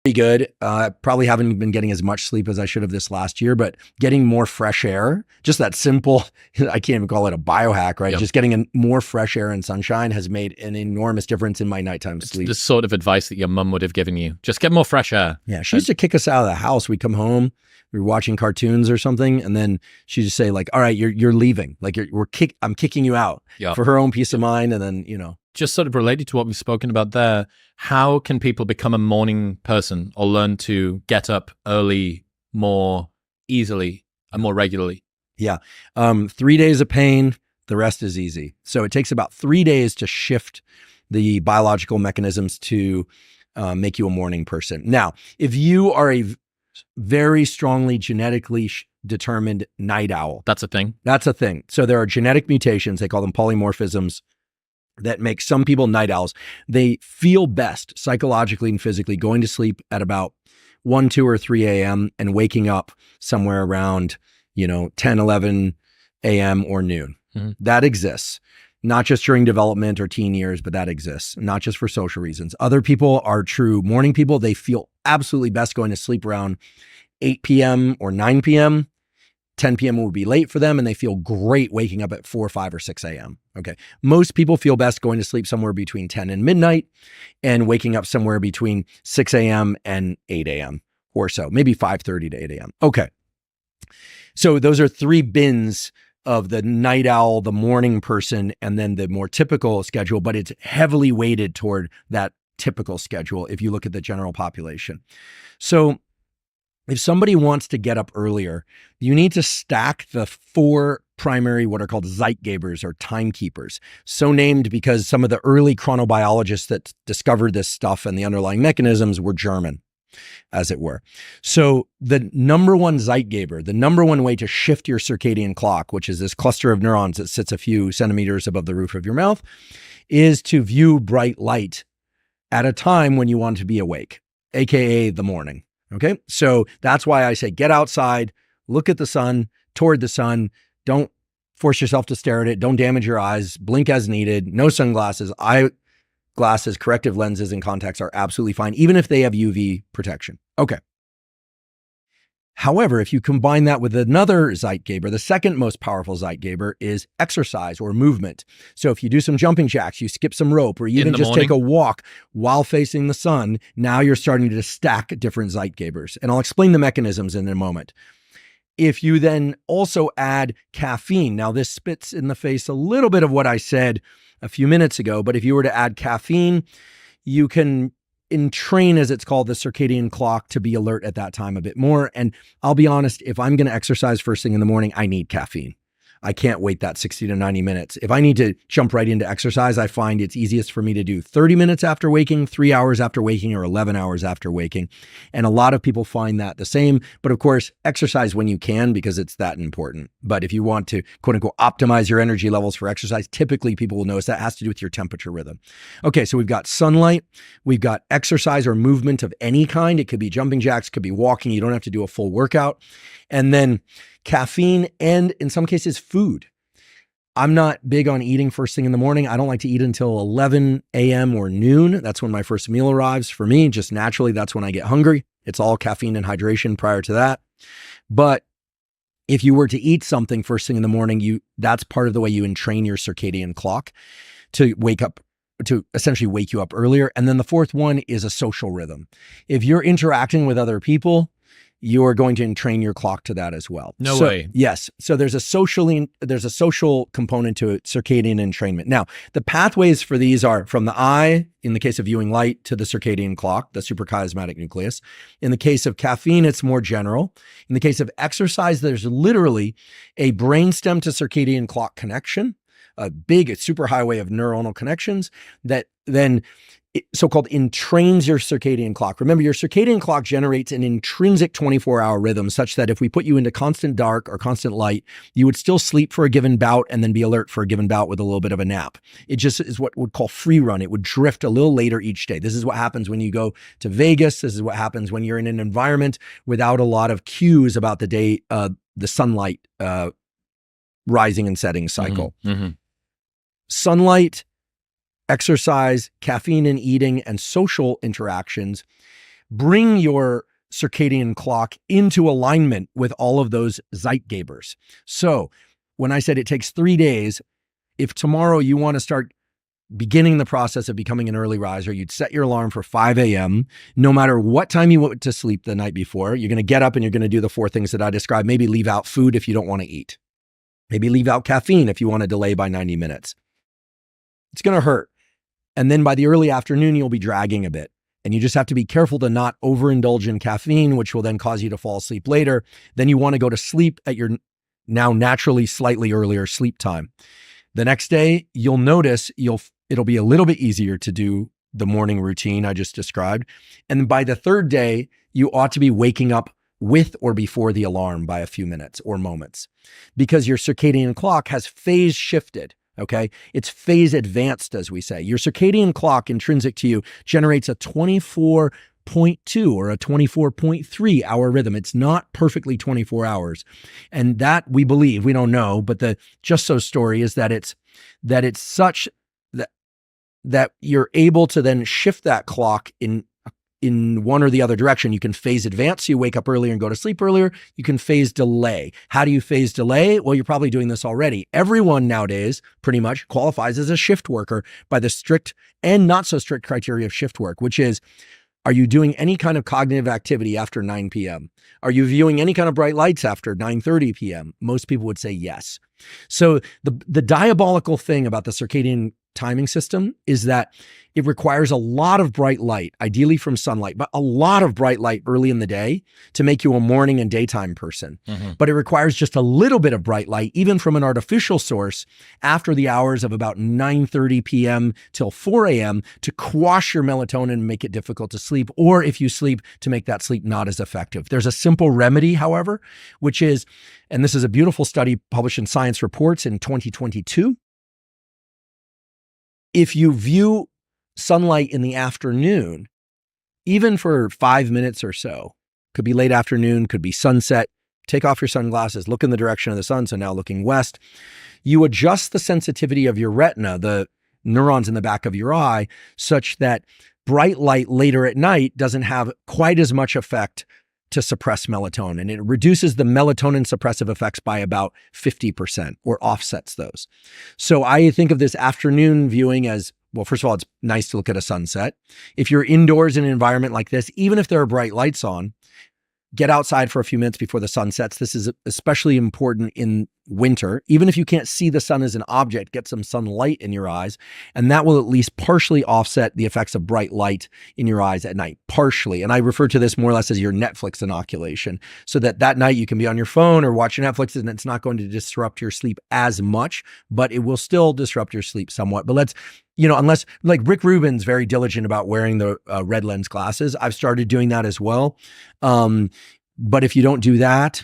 Pretty good. Probably haven't been getting as much sleep as I should have this last year, but getting more fresh air, just that simple, I can't even call it a biohack, right? Yep. Just getting more fresh air and sunshine has made an enormous difference in my nighttime sleep. The sort of advice that your mum would have given you. Just get more fresh air. Yeah, she used to kick us out of the house. We'd come home, we were watching cartoons or something, and then she'd just say like, all right, you're leaving. Like I'm kicking you out for her own peace of mind. And then, just sort of related to what we've spoken about there, how can people become a morning person or learn to get up early more easily and more regularly? Yeah. 3 days of pain, the rest is easy. So it takes about 3 days to shift the biological mechanisms to make you a morning person. Now, if you are a very strongly genetically determined night owl. That's a thing? That's a thing. So there are genetic mutations, they call them polymorphisms, that make some people night owls. They feel best psychologically and physically going to sleep at about 1, 2, or 3 a.m. and waking up somewhere around, 10, 11 a.m. or noon. Mm-hmm. That exists. Not just during development or teen years, but that exists. Not just for social reasons. Other people are true morning people. They feel absolutely best going to sleep around 8 p.m. or 9 p.m. 10 p.m. would be late for them, and they feel great waking up at 4, 5, or 6 a.m. Okay. Most people feel best going to sleep somewhere between 10 and midnight and waking up somewhere between 6 a.m. and 8 a.m. or so, maybe 5:30 to 8 a.m. Okay. So those are 3 bins of the night owl, the morning person, and then the more typical schedule, but it's heavily weighted toward that typical schedule if you look at the general population. So if somebody wants to get up earlier, you need to stack the 4 primary, what are called Zeitgebers or timekeepers. So named because some of the early chronobiologists that discovered this stuff and the underlying mechanisms were German, as it were. So the number one Zeitgeber, the number one way to shift your circadian clock, which is this cluster of neurons that sits a few centimeters above the roof of your mouth, is to view bright light at a time when you want to be awake, AKA the morning. Okay. So that's why I say get outside, look at the sun, toward the sun. Don't force yourself to stare at it. Don't damage your eyes. Blink as needed. No sunglasses. Eyeglasses, corrective lenses, and contacts are absolutely fine, even if they have UV protection. Okay. However, if you combine that with another Zeitgeber, the second most powerful Zeitgeber is exercise or movement. So if you do some jumping jacks, you skip some rope, or even just take a walk while facing the sun, now you're starting to stack different Zeitgebers. And I'll explain the mechanisms in a moment. If you then also add caffeine, now this spits in the face a little bit of what I said a few minutes ago, but if you were to add caffeine, you can entrain, as it's called, the circadian clock to be alert at that time a bit more. And I'll be honest, if I'm going to exercise first thing in the morning, I need caffeine. I can't wait that 60 to 90 minutes. If I need to jump right into exercise, I find it's easiest for me to do 30 minutes after waking, 3 hours after waking, or 11 hours after waking. And a lot of people find that the same. But of course, exercise when you can, because it's that important. But if you want to, quote unquote, optimize your energy levels for exercise, typically people will notice that has to do with your temperature rhythm. Okay, so we've got sunlight, we've got exercise or movement of any kind. It could be jumping jacks, could be walking. You don't have to do a full workout. And then caffeine, and in some cases, food. I'm not big on eating first thing in the morning. I don't like to eat until 11 a.m. or noon. That's when my first meal arrives for me. Just naturally, that's when I get hungry. It's all caffeine and hydration prior to that. But if you were to eat something first thing in the morning, that's part of the way you entrain your circadian clock to wake up, to essentially wake you up earlier. And then the fourth one is a social rhythm. If you're interacting with other people, you're going to entrain your clock to that as well. No way. Yes. So there's a social component to circadian entrainment. Now, the pathways for these are from the eye, in the case of viewing light, to the circadian clock, the suprachiasmatic nucleus. In the case of caffeine, it's more general. In the case of exercise, there's literally a brainstem to circadian clock connection, a big superhighway of neuronal connections that then so-called entrains your circadian clock. Remember, your circadian clock generates an intrinsic 24-hour rhythm such that if we put you into constant dark or constant light, you would still sleep for a given bout and then be alert for a given bout with a little bit of a nap. It just is what we'd call free run. It would drift a little later each day. This is what happens when you go to Vegas. This is what happens when you're in an environment without a lot of cues about the day, the sunlight rising and setting cycle. Mm-hmm. Sunlight, exercise, caffeine and eating, and social interactions bring your circadian clock into alignment with all of those Zeitgebers. So when I said it takes 3 days, if tomorrow you want to start beginning the process of becoming an early riser, you'd set your alarm for 5 a.m. No matter what time you went to sleep the night before, you're going to get up and you're going to do the 4 things that I described. Maybe leave out food if you don't want to eat. Maybe leave out caffeine if you want to delay by 90 minutes. It's going to hurt. And then by the early afternoon, you'll be dragging a bit. And you just have to be careful to not overindulge in caffeine, which will then cause you to fall asleep later. Then you want to go to sleep at your now naturally slightly earlier sleep time. The next day, you'll notice it'll be a little bit easier to do the morning routine I just described. And by the 3rd day, you ought to be waking up with or before the alarm by a few minutes or moments, because your circadian clock has phase shifted. Okay. It's phase advanced, as we say. Your circadian clock intrinsic to you generates a 24.2 or a 24.3 hour rhythm. It's not perfectly 24 hours. And that we believe, we don't know, but the just so story is that it's such that you're able to then shift that clock in one or the other direction. You can phase advance, so you wake up earlier and go to sleep earlier. You can phase delay. How do you phase delay? Well, you're probably doing this already. Everyone nowadays pretty much qualifies as a shift worker by the strict and not so strict criteria of shift work, which is, are you doing any kind of cognitive activity after 9 p.m.? Are you viewing any kind of bright lights after 9:30 p.m.? Most people would say yes. So the diabolical thing about the circadian timing system is that it requires a lot of bright light, ideally from sunlight, but a lot of bright light early in the day to make you a morning and daytime person. Mm-hmm. But it requires just a little bit of bright light, even from an artificial source, after the hours of about 9:30 p.m. till 4 a.m. to quash your melatonin and make it difficult to sleep, or if you sleep, to make that sleep not as effective. There's a simple remedy, however, which is, and this is a beautiful study published in Science Reports in 2022, if you view sunlight in the afternoon, even for 5 minutes or so, could be late afternoon, could be sunset, take off your sunglasses, look in the direction of the sun, so now looking west, you adjust the sensitivity of your retina, the neurons in the back of your eye, such that bright light later at night doesn't have quite as much effect to suppress melatonin. It reduces the melatonin suppressive effects by about 50% or offsets those. So I think of this afternoon viewing as, well, first of all, it's nice to look at a sunset. If you're indoors in an environment like this, even if there are bright lights on, get outside for a few minutes before the sun sets. This is especially important in winter. Even if you can't see the sun as an object, get some sunlight in your eyes, and that will at least partially offset the effects of bright light in your eyes at night, partially. And I refer to this more or less as your Netflix inoculation, so that night you can be on your phone or watch Netflix and it's not going to disrupt your sleep as much, but it will still disrupt your sleep somewhat. But let's, unless, like Rick Rubin's very diligent about wearing the red lens glasses. I've started doing that as well. But if you don't do that,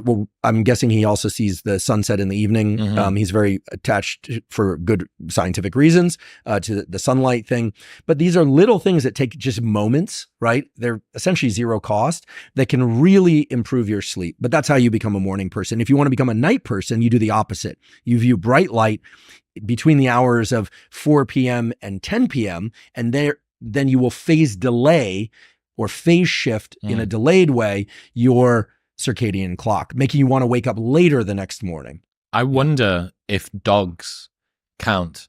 well, I'm guessing he also sees the sunset in the evening. Mm-hmm. He's very attached for good scientific reasons to the sunlight thing. But these are little things that take just moments, right? They're essentially zero cost that can really improve your sleep. But that's how you become a morning person. If you want to become a night person, you do the opposite. You view bright light between the hours of 4 p.m. and 10 p.m. and then you will phase delay or phase shift in a delayed way your circadian clock, making you want to wake up later the next morning. I wonder if dogs count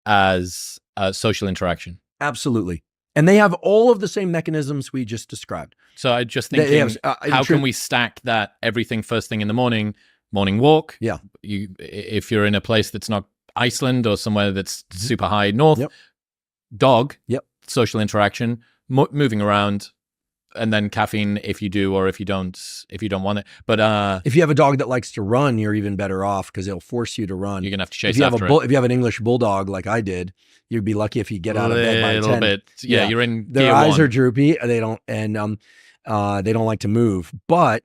as social interaction. Absolutely. And they have all of the same mechanisms we just described. So I just thinking, how can we stack that everything first thing in the morning walk? Yeah. If you're in a place that's not Iceland or somewhere that's super high north, dog, social interaction, moving around, and then caffeine if you do, or if you don't want it. But if you have a dog that likes to run, you're even better off because it'll force you to run. You're gonna have to chase after it. If you have an English bulldog like I did, you'd be lucky if you get out of bed by 10. A little bit. Yeah, you're in. Their eyes are droopy. They don't like to move. But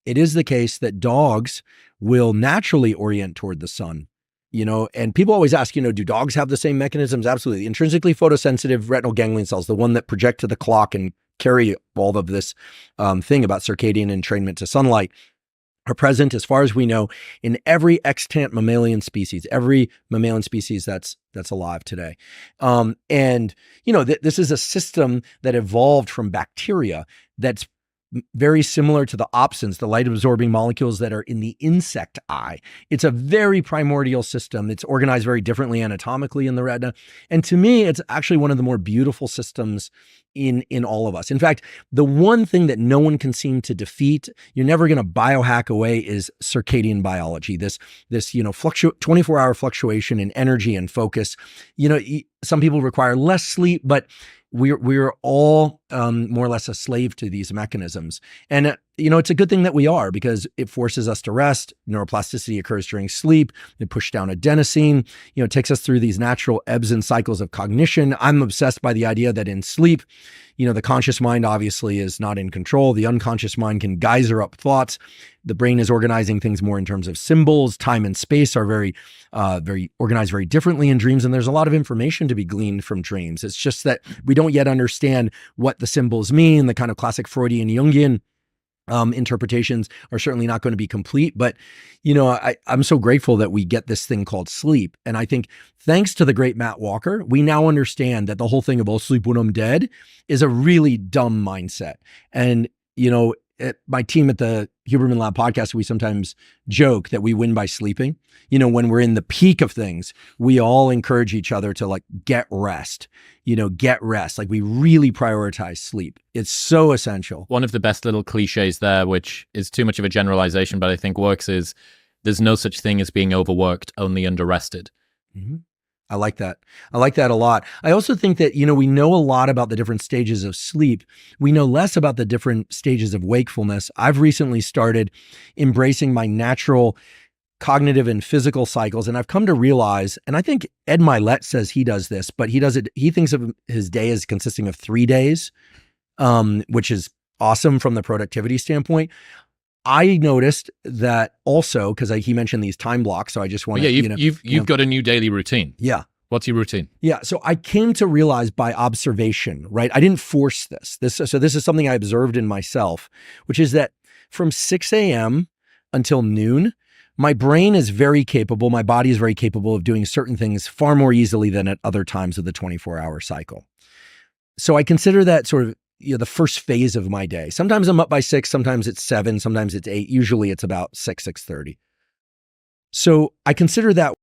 it is the case that dogs will naturally orient toward the sun. And people always ask, do dogs have the same mechanisms? Absolutely. Intrinsically photosensitive retinal ganglion cells, the one that project to the clock and carry all of this thing about circadian entrainment to sunlight, are present, as far as we know, in every extant mammalian species, every mammalian species that's alive today. And this is a system that evolved from bacteria that's very similar to the opsins, the light-absorbing molecules that are in the insect eye. It's a very primordial system. It's organized very differently anatomically in the retina. And to me, it's actually one of the more beautiful systems in all of us. In fact, the one thing that no one can seem to defeat, you're never going to biohack away, is circadian biology. This 24-hour fluctuation in energy and focus. Some people require less sleep, but we're all more or less a slave to these mechanisms. And it's a good thing that we are, because it forces us to rest. Neuroplasticity occurs during sleep. It pushes down adenosine. It takes us through these natural ebbs and cycles of cognition. I'm obsessed by the idea that in sleep, the conscious mind obviously is not in control. The unconscious mind can geyser up thoughts. The brain is organizing things more in terms of symbols. Time and space are very organized very differently in dreams. And there's a lot of information to be gleaned from dreams. It's just that we don't yet understand what the symbols mean. The kind of classic Freudian Jungian interpretations are certainly not going to be complete, but I'm so grateful that we get this thing called sleep. And I think thanks to the great Matt Walker, we now understand that the whole thing of "I'll sleep when I'm dead" is a really dumb mindset. And my team at the Huberman Lab podcast, we sometimes joke that we win by sleeping. When we're in the peak of things, we all encourage each other to get rest, get rest. We really prioritize sleep. It's so essential. One of the best little cliches there, which is too much of a generalization, but I think works, is there's no such thing as being overworked, only underrested. Mm-hmm. I like that. I like that a lot. I also think that, we know a lot about the different stages of sleep. We know less about the different stages of wakefulness. I've recently started embracing my natural cognitive and physical cycles. And I've come to realize, and I think Ed Milet says he does this, but he thinks of his day as consisting of 3 days, which is awesome from the productivity standpoint. I noticed that also, because he mentioned these time blocks, so I just want to, you've got a new daily routine. Yeah. What's your routine? Yeah. So I came to realize by observation, right? I didn't force this. So this is something I observed in myself, which is that from 6 a.m. until noon, my brain is very capable. My body is very capable of doing certain things far more easily than at other times of the 24-hour cycle. So I consider that sort of the first phase of my day. Sometimes I'm up by 6, sometimes it's 7, sometimes it's 8. Usually it's about 6:30. So I consider that